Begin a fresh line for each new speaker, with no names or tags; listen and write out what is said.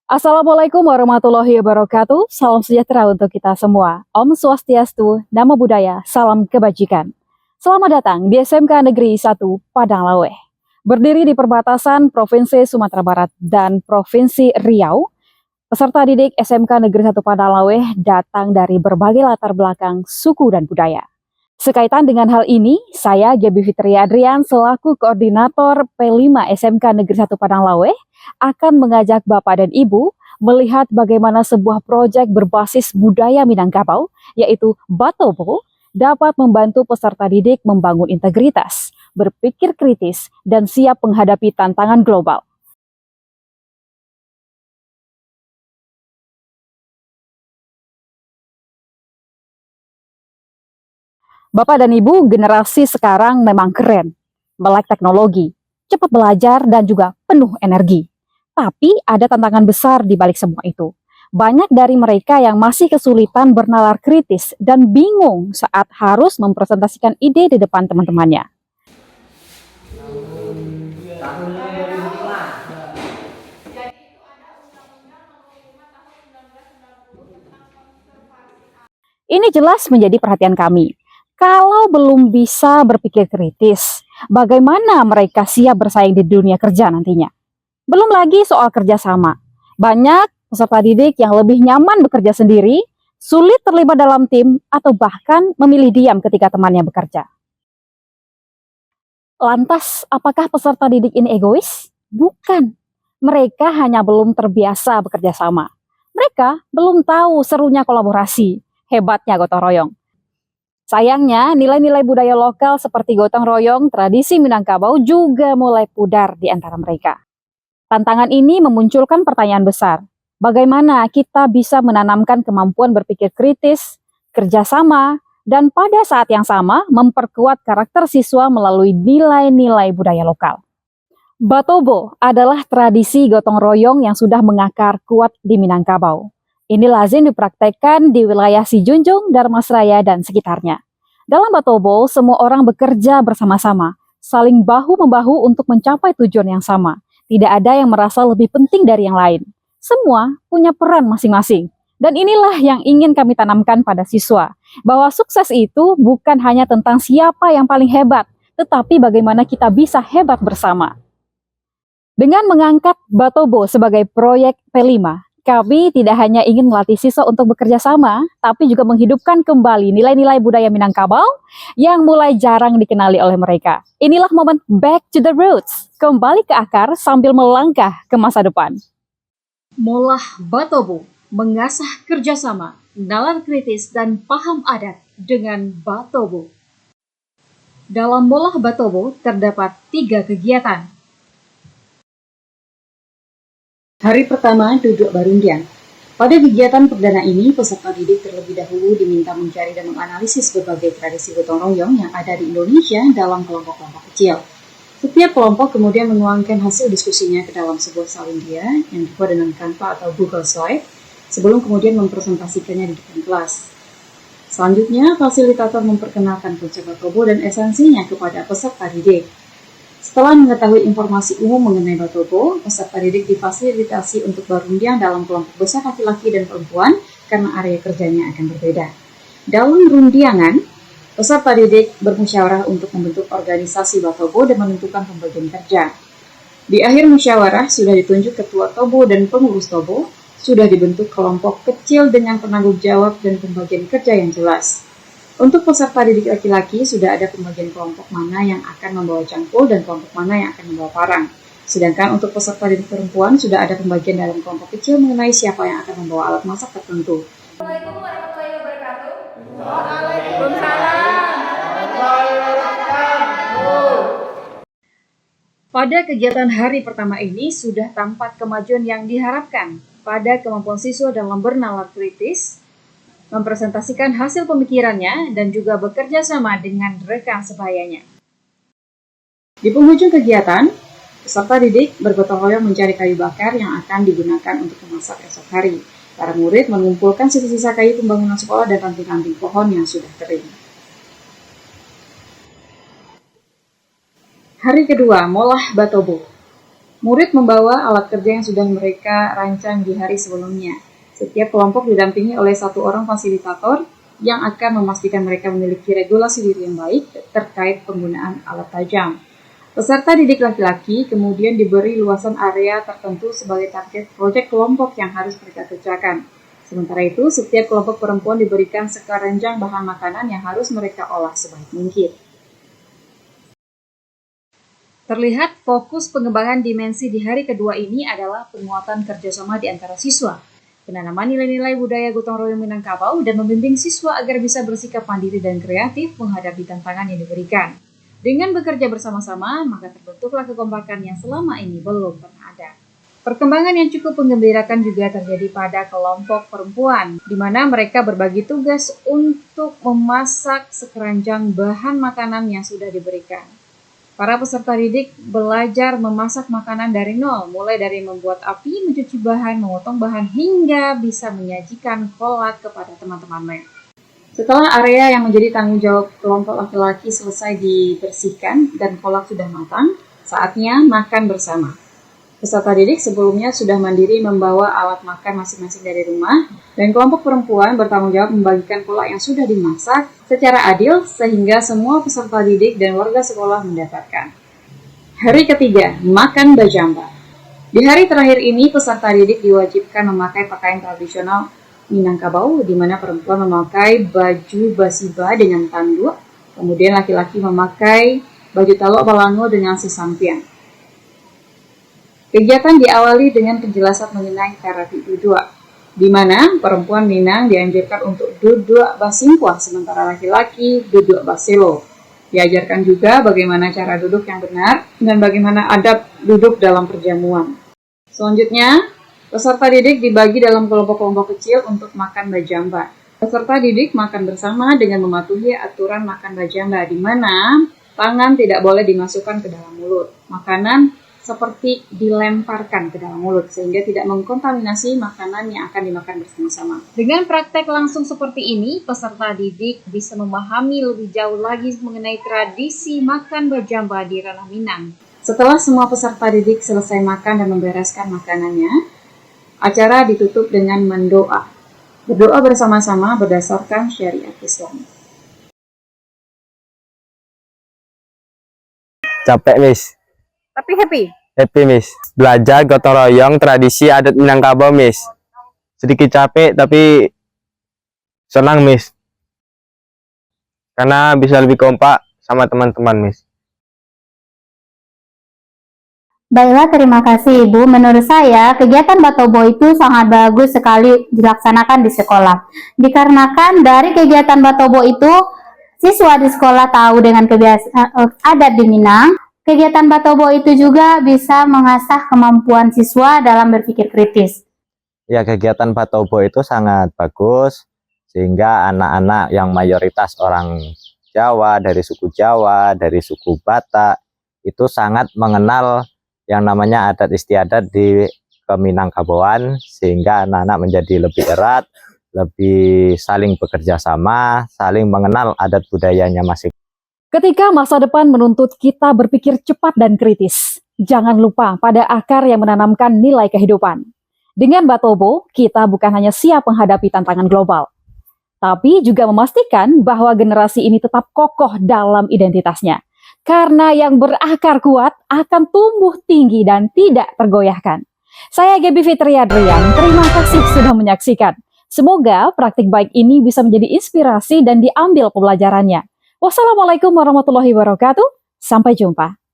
Assalamualaikum warahmatullahi wabarakatuh. Salam sejahtera untuk kita semua. Om Swastiastu, Namo Buddhaya, salam kebajikan. Selamat datang di SMK Negeri 1 Padang Lawe. Berdiri di perbatasan Provinsi Sumatera Barat dan Provinsi Riau, peserta didik SMK Negeri 1 Padang Lawe datang dari berbagai latar belakang suku dan budaya. Sekaitan dengan hal ini, saya Gaby Fitri Adrian selaku Koordinator P5 SMK Negeri 1 Padang Lawe akan mengajak Bapak dan Ibu melihat bagaimana sebuah proyek berbasis budaya Minangkabau, yaitu Batobo, dapat membantu peserta didik membangun integritas, berpikir kritis, dan siap menghadapi tantangan global. Bapak dan Ibu, generasi sekarang memang keren, melek teknologi, cepat belajar, dan juga penuh energi. Tapi ada tantangan besar di balik semua itu. Banyak dari mereka yang masih kesulitan bernalar kritis dan bingung saat harus mempresentasikan ide di depan teman-temannya. Ini jelas menjadi perhatian kami. Kalau belum bisa berpikir kritis, bagaimana mereka siap bersaing di dunia kerja nantinya? Belum lagi soal kerjasama. Banyak peserta didik yang lebih nyaman bekerja sendiri, sulit terlibat dalam tim, atau bahkan memilih diam ketika temannya bekerja. Lantas, apakah peserta didik ini egois? Bukan. Mereka hanya belum terbiasa bekerja sama. Mereka belum tahu serunya kolaborasi, hebatnya gotong royong. Sayangnya, nilai-nilai budaya lokal seperti gotong royong, tradisi Minangkabau juga mulai pudar di antara mereka. Tantangan ini memunculkan pertanyaan besar. Bagaimana kita bisa menanamkan kemampuan berpikir kritis, kerjasama, dan pada saat yang sama memperkuat karakter siswa melalui nilai-nilai budaya lokal. Batobo adalah tradisi gotong royong yang sudah mengakar kuat di Minangkabau. Ini lazim dipraktekkan di wilayah Sijunjung, Darmasraya, dan sekitarnya. Dalam Batobo, semua orang bekerja bersama-sama, saling bahu-membahu untuk mencapai tujuan yang sama. Tidak ada yang merasa lebih penting dari yang lain. Semua punya peran masing-masing. Dan inilah yang ingin kami tanamkan pada siswa, bahwa sukses itu bukan hanya tentang siapa yang paling hebat, tetapi bagaimana kita bisa hebat bersama. Dengan mengangkat Batobo sebagai proyek P5, kami tidak hanya ingin melatih siswa untuk bekerja sama, tapi juga menghidupkan kembali nilai-nilai budaya Minangkabau yang mulai jarang dikenali oleh mereka. Inilah momen back to the roots, kembali ke akar sambil melangkah ke masa depan. Molah Batobo, mengasah kerjasama, nalar kritis, dan paham adat dengan Batobo. Dalam Molah Batobo terdapat 3 kegiatan. Hari pertama, duduk barundian. Pada kegiatan perdana ini, peserta didik terlebih dahulu diminta mencari dan menganalisis berbagai tradisi gotong royong yang ada di Indonesia dalam kelompok-kelompok kecil. Setiap kelompok kemudian menuangkan hasil diskusinya ke dalam sebuah salindia yang dibuat dengan Canva atau Google Slide, sebelum kemudian mempresentasikannya di depan kelas. Selanjutnya, fasilitator memperkenalkan konsep Batobo dan esensinya kepada peserta didik. Setelah mengetahui informasi umum mengenai Batobo, peserta didik difasilitasi untuk berundian dalam kelompok besar laki-laki dan perempuan karena area kerjanya akan berbeda. Dalam rundiangan, peserta didik bermusyawarah untuk membentuk organisasi Batobo dan menentukan pembagian kerja. Di akhir musyawarah sudah ditunjuk ketua Tobo dan pengurus Tobo, sudah dibentuk kelompok kecil dengan penanggung jawab dan pembagian kerja yang jelas. Untuk peserta didik laki-laki, sudah ada pembagian kelompok mana yang akan membawa cangkul dan kelompok mana yang akan membawa parang. Sedangkan untuk peserta didik perempuan, sudah ada pembagian dalam kelompok kecil mengenai siapa yang akan membawa alat masak tertentu.
Assalamualaikum warahmatullahi wabarakatuh. Waalaikumsalam.
Pada kegiatan hari pertama ini sudah tampak kemajuan yang diharapkan pada kemampuan siswa dalam bernalar kritis, mempresentasikan hasil pemikirannya, dan juga bekerja sama dengan rekan sebayanya. Di penghujung kegiatan, peserta didik bergotong royong mencari kayu bakar yang akan digunakan untuk memasak esok hari. Para murid mengumpulkan sisa-sisa kayu pembangunan sekolah dan ranting-ranting pohon yang sudah kering. Hari kedua, Molah Batobo.
Murid membawa alat kerja yang sudah mereka rancang di hari sebelumnya. Setiap kelompok didampingi oleh satu orang fasilitator yang akan memastikan mereka memiliki regulasi diri yang baik terkait penggunaan alat tajam. Peserta didik laki-laki kemudian diberi luasan area tertentu sebagai target proyek kelompok yang harus mereka kerjakan. Sementara itu, setiap kelompok perempuan diberikan sekeranjang bahan makanan yang harus mereka olah sebaik mungkin. Terlihat fokus pengembangan dimensi di hari kedua ini adalah penguatan kerjasama di antara siswa, penanaman nilai-nilai budaya gotong royong Minangkabau, dan membimbing siswa agar bisa bersikap mandiri dan kreatif menghadapi tantangan yang diberikan. Dengan bekerja bersama-sama, maka terbentuklah kekompakan yang selama ini belum pernah ada. Perkembangan yang cukup menggembirakan juga terjadi pada kelompok perempuan, di mana mereka berbagi tugas untuk memasak sekeranjang bahan makanan yang sudah diberikan. Para peserta didik belajar memasak makanan dari nol, mulai dari membuat api, mencuci bahan, memotong bahan, hingga bisa menyajikan kolak kepada teman-teman mereka. Setelah area yang menjadi tanggung jawab kelompok laki-laki selesai dibersihkan dan kolak sudah matang, saatnya makan bersama. Peserta didik sebelumnya sudah mandiri membawa alat makan masing-masing dari rumah, dan kelompok perempuan bertanggung jawab membagikan kolak yang sudah dimasak secara adil sehingga semua peserta didik dan warga sekolah mendapatkan. Hari ketiga, makan bajamba. Di hari terakhir ini, peserta didik diwajibkan memakai pakaian tradisional Minangkabau, di mana perempuan memakai baju basiba dengan tanduk, kemudian laki-laki memakai baju talok balango dengan sesampian. Kegiatan diawali dengan penjelasan mengenai terapi duduk, di mana perempuan Minang dianjurkan untuk duduk basingkuah, sementara laki-laki duduk baselo. Diajarkan juga bagaimana cara duduk yang benar dan bagaimana adab duduk dalam perjamuan. Selanjutnya, peserta didik dibagi dalam kelompok-kelompok kecil untuk makan bajamba. Peserta didik makan bersama dengan mematuhi aturan makan bajamba, di mana tangan tidak boleh dimasukkan ke dalam mulut. Makanan seperti dilemparkan ke dalam mulut, sehingga tidak mengkontaminasi makanan yang akan dimakan bersama-sama. Dengan praktek langsung seperti ini, peserta didik bisa memahami lebih jauh lagi mengenai tradisi makan bajamba di ranah Minang. Setelah semua peserta didik selesai makan dan membereskan makanannya, acara ditutup dengan mendoa. Berdoa bersama-sama berdasarkan syariat Islam.
Capek, Miss.
Tapi happy.
Happy, Miss. Belajar gotong royong tradisi adat Minangkabau, Miss. Sedikit capek, tapi senang, Miss. Karena bisa lebih kompak sama teman-teman, Miss.
Baiklah, terima kasih Ibu. Menurut saya, kegiatan Batobo itu sangat bagus sekali dilaksanakan di sekolah. Dikarenakan dari kegiatan Batobo itu, siswa di sekolah tahu dengan kebiasaan adat di Minang. Kegiatan Batobo itu juga bisa mengasah kemampuan siswa dalam berpikir kritis.
Ya, kegiatan Batobo itu sangat bagus, sehingga anak-anak yang mayoritas orang Jawa, dari suku Batak, itu sangat mengenal yang namanya adat istiadat di Keminangkabauan, sehingga anak-anak menjadi lebih erat, lebih saling bekerja sama, saling mengenal adat budayanya masing-masing.
Ketika masa depan menuntut kita berpikir cepat dan kritis, jangan lupa pada akar yang menanamkan nilai kehidupan. Dengan Batobo, kita bukan hanya siap menghadapi tantangan global, tapi juga memastikan bahwa generasi ini tetap kokoh dalam identitasnya. Karena yang berakar kuat akan tumbuh tinggi dan tidak tergoyahkan. Saya Gaby Fitri Adrian, terima kasih sudah menyaksikan. Semoga praktik baik ini bisa menjadi inspirasi dan diambil pembelajarannya. Wassalamualaikum warahmatullahi wabarakatuh. Sampai jumpa.